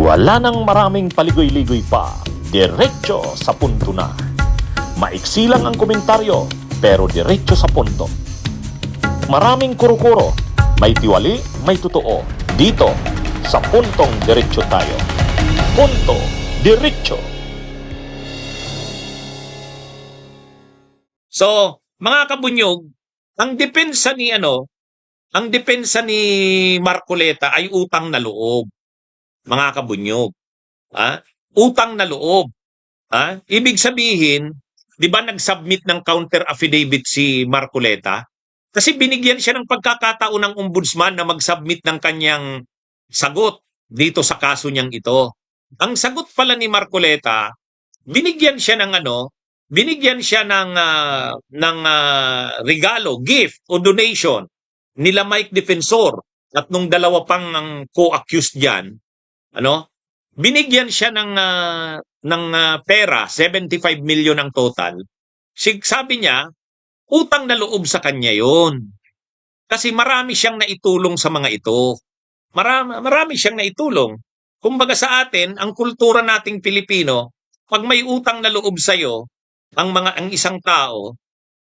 Wala nang maraming paligoy-ligoy pa, diretso sa punto na. Maiksi lang ang komentaryo, pero diretso sa punto. Maraming kuro-kuro, may tiwali, may totoo. Dito, sa puntong diretso tayo. Punto, diretso. So, mga kabunyog, ang depensa ni Marcoleta ay utang na loob. Mga kabunyog, utang na loob. Ibig sabihin, 'di ba nag-submit ng counter affidavit si Marcoleta? Kasi binigyan siya ng pagkakataon ng ombudsman na mag-submit ng kanyang sagot dito sa kaso niyang ito. Ang sagot pala ni Marcoleta, binigyan siya ng regalo, gift o donation nila Mike Defensor at nung dalawa pang ang co-accused diyan, binigyan siya ng pera, 75 million ang total. Sabi niya, utang na loob sa kanya 'yon. Kasi marami siyang naitulong sa mga ito. Marami siyang naitulong. Kumbaga sa atin, ang kultura nating Pilipino, pag may utang na loob sa iyo, ang isang tao,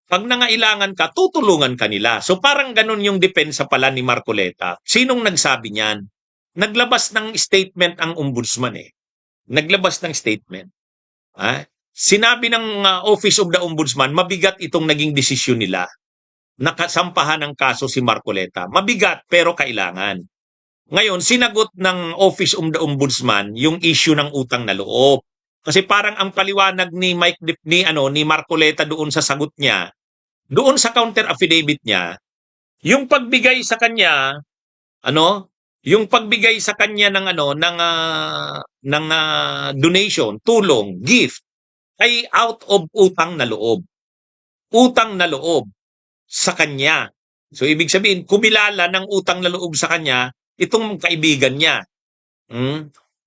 pag nangailangan ka, tutulungan ka nila. So parang ganun yung depensa pala ni Marcoleta. Sinong nagsabi niyan? Naglabas ng statement ang ombudsman Naglabas ng statement. Sinabi ng Office of the Ombudsman, mabigat itong naging desisyon nila. Nakasampahan ng kaso si Marcoleta. Mabigat pero kailangan. Ngayon, sinagot ng Office of the Ombudsman yung issue ng utang na loob. Kasi parang ang paliwanag ni Marcoleta doon sa sagot niya, doon sa counter affidavit niya, yung pagbigay sa kanya, ng donation, tulong, gift ay out of utang na loob. Utang na loob sa kanya. So ibig sabihin, kumilala ng utang na loob sa kanya itong kaibigan niya.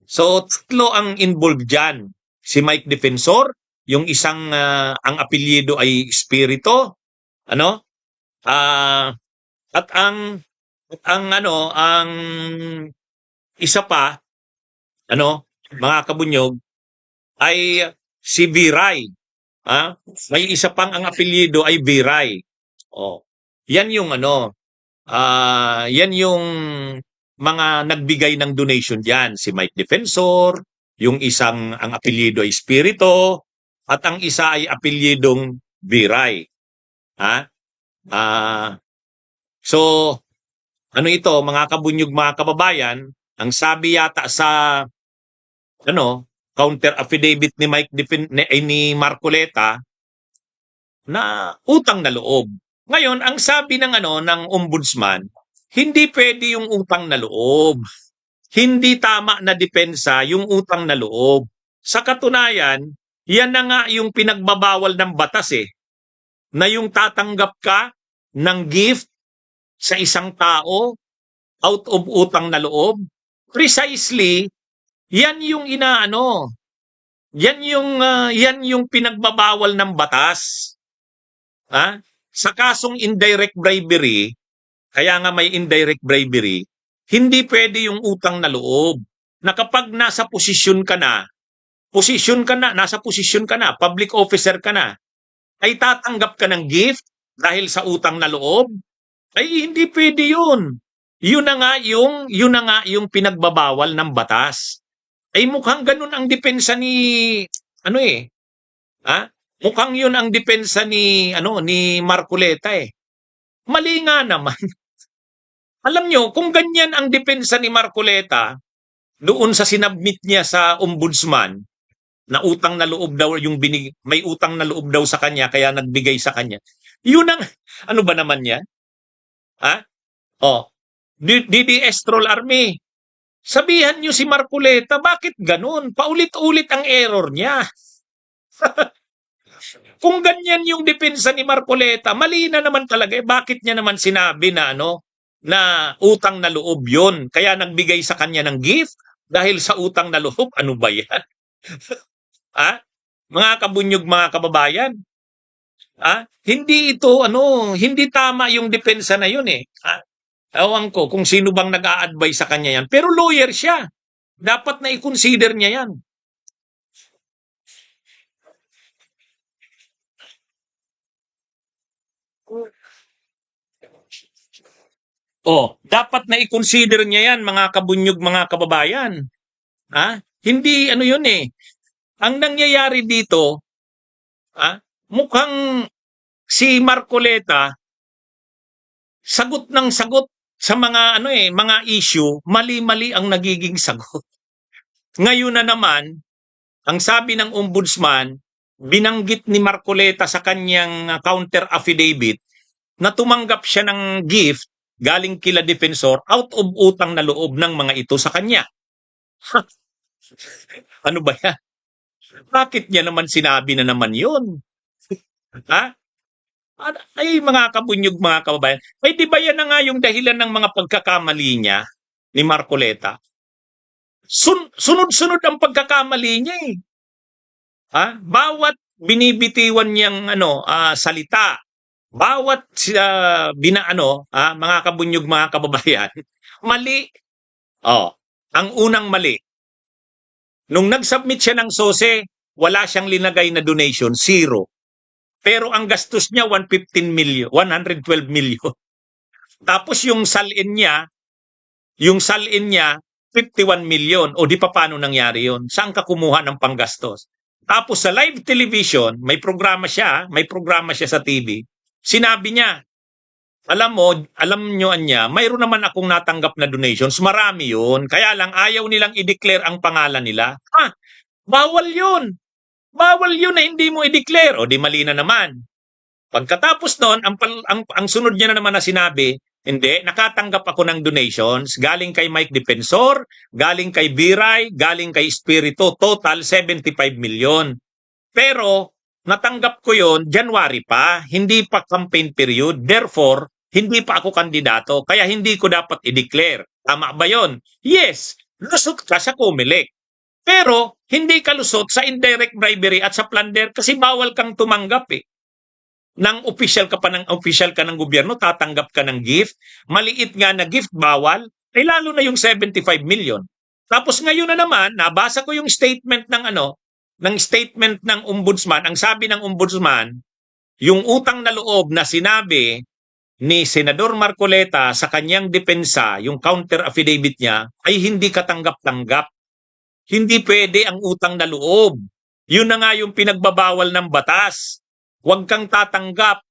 So tatlo ang involved diyan. Si Mike Defensor, yung isang ang apelyido ay Espiritu, at ang isa pa, mga kabunyog, ay si Viray. May isa pang ang apelyido ay Viray. Yan yung yan yung mga nagbigay ng donation diyan, si Mike Defensor, yung isang ang apelyido ay Espiritu, at ang isa ay apelyidong Viray. So, ito, mga kabunyog, mga kababayan, ang sabi yata sa counter affidavit ni ni Marcoleta na utang na loob. Ngayon, ang sabi ng ombudsman, hindi pwede yung utang na loob. Hindi tama na depensa yung utang na loob. Sa katunayan, yan na nga yung pinagbabawal ng batas na yung tatanggap ka ng gift sa isang tao out of utang na loob. Precisely, yan yung yan yung pinagbabawal ng batas. Sa kasong indirect bribery, kaya nga may indirect bribery, hindi pwede yung utang na loob. Na kapag nasa posisyon ka na, public officer ka na, ay tatanggap ka ng gift dahil sa utang na loob, ay hindi pwede yun. Yun na nga yung pinagbabawal ng batas. Ay mukhang ganun ang depensa ni mukhang yun ang depensa ni Marcoleta Mali nga naman. Alam nyo, kung ganyan ang depensa ni Marcoleta doon sa sinabmit niya sa ombudsman, na utang na loob daw may utang na loob daw sa kanya kaya nagbigay sa kanya. Yun ang ba naman 'yan? DDS Troll Army. Sabihan niyo si Marcoleta, bakit ganun? Paulit-ulit ang error niya. Kung ganyan yung depensa ni Marcoleta, mali na naman talaga. Bakit niya naman sinabi na na utang na loob yun? Kaya nagbigay sa kanya ng gift dahil sa utang na loob. Ano ba yan? Mga kabunyog, mga kababayan. Hindi tama yung depensa na yun Ewan ko kung sino bang nag-a-advise sa kanya yan. Pero lawyer siya. Dapat na i-consider niya yan. Dapat na i-consider niya yan, mga kabunyog, mga kababayan. Hindi ano yun eh. Ang nangyayari dito, mukhang si Marcoleta sagot ng sagot sa mga mga issue, mali-mali ang nagiging sagot. Ngayon na naman, ang sabi ng ombudsman, binanggit ni Marcoleta sa kanyang counter affidavit na tumanggap siya ng gift galing kila defensor out of utang na loob ng mga ito sa kanya. Ano ba yan? Bakit niya naman sinabi na naman yun? Ay, mga kabunyog, mga kababayan. Ay, di ba yan na nga yung dahilan ng mga pagkakamali niya ni Marcoleta? Sunod-sunod ang pagkakamali niya eh. Bawat binibitiwan niyang salita, bawat mga kabunyog, mga kababayan, mali. Ang unang mali. Nung nag-submit siya ng SOSE, wala siyang linagay na donation, 0. Pero ang gastos niya 112 million. Tapos yung salin niya 51 million. O di pa paano nangyari yun? Saan ka kumuha ng panggastos? Tapos sa live television, may programa siya sa TV. Sinabi niya, alam nyo niya, mayroon naman akong natanggap na donations, marami yun. Kaya lang ayaw nilang i-declare ang pangalan nila. Bawal yun. Bawal yun na hindi mo i-declare. O di mali na naman. Pagkatapos noon, ang sunod niya na naman na sinabi, hindi, nakatanggap ako ng donations, galing kay Mike Defensor, galing kay Viray, galing kay Espiritu, total 75 million. Pero, natanggap ko yon January pa, hindi pa campaign period, therefore, hindi pa ako kandidato, kaya hindi ko dapat i-declare. Tama ba yon? Yes, lusot ka sa COMELEC. Pero, hindi ka lusot sa indirect bribery at sa plunder kasi bawal kang tumanggap eh. Nang official ka ng gobyerno, tatanggap ka ng gift. Maliit nga na gift, bawal. Lalo na yung 75 million. Tapos ngayon na naman, nabasa ko yung statement ng ombudsman. Ang sabi ng ombudsman, yung utang na loob na sinabi ni Senador Marcoleta sa kanyang depensa, yung counter affidavit niya, ay hindi katanggap-tanggap. Hindi pwede ang utang na loob. Yun na nga yung pinagbabawal ng batas. Huwag kang tatanggap.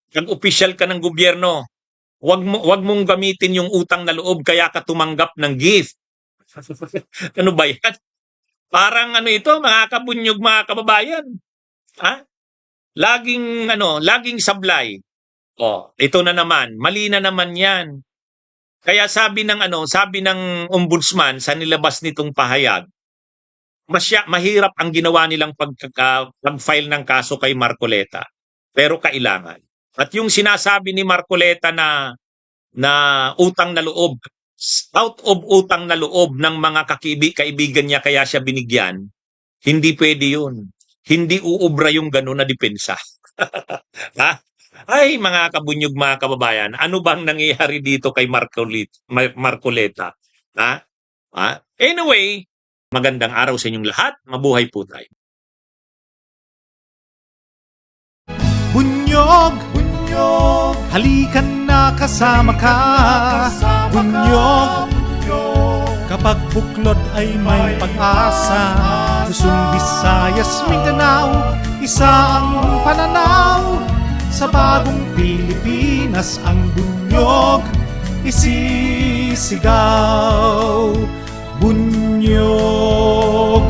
Kung official ka ng gobyerno, huwag mong gamitin yung utang na loob kaya ka tumanggap ng gift. Ano ba yan? Parang ito, mga kabunyog, mga kababayan. Laging sablay. Ito na naman, mali na naman yan. Kaya sabi ng ombudsman sa nilabas nitong pahayag, mahirap ang ginawa nilang pag-file ng kaso kay Marcoleta. Pero kailangan. At yung sinasabi ni Marcoleta na utang na loob, out of utang na loob ng mga kaibigan niya kaya siya binigyan, hindi pwede yun. Hindi uubra yung gano'n na depensa. Ay, mga kabunyog, mga kababayan, ano bang nangyayari dito kay Marcoleta? Anyway, magandang araw sa inyong lahat. Mabuhay po tayo. Bunyog, halikan na kasama ka. Bunyog, kapag buklod ay may pag-asa. Luzon, Visayas, Mindanao, isa ang pananaw. Sa bagong Pilipinas ang bunyog isisigaw. Bunyog.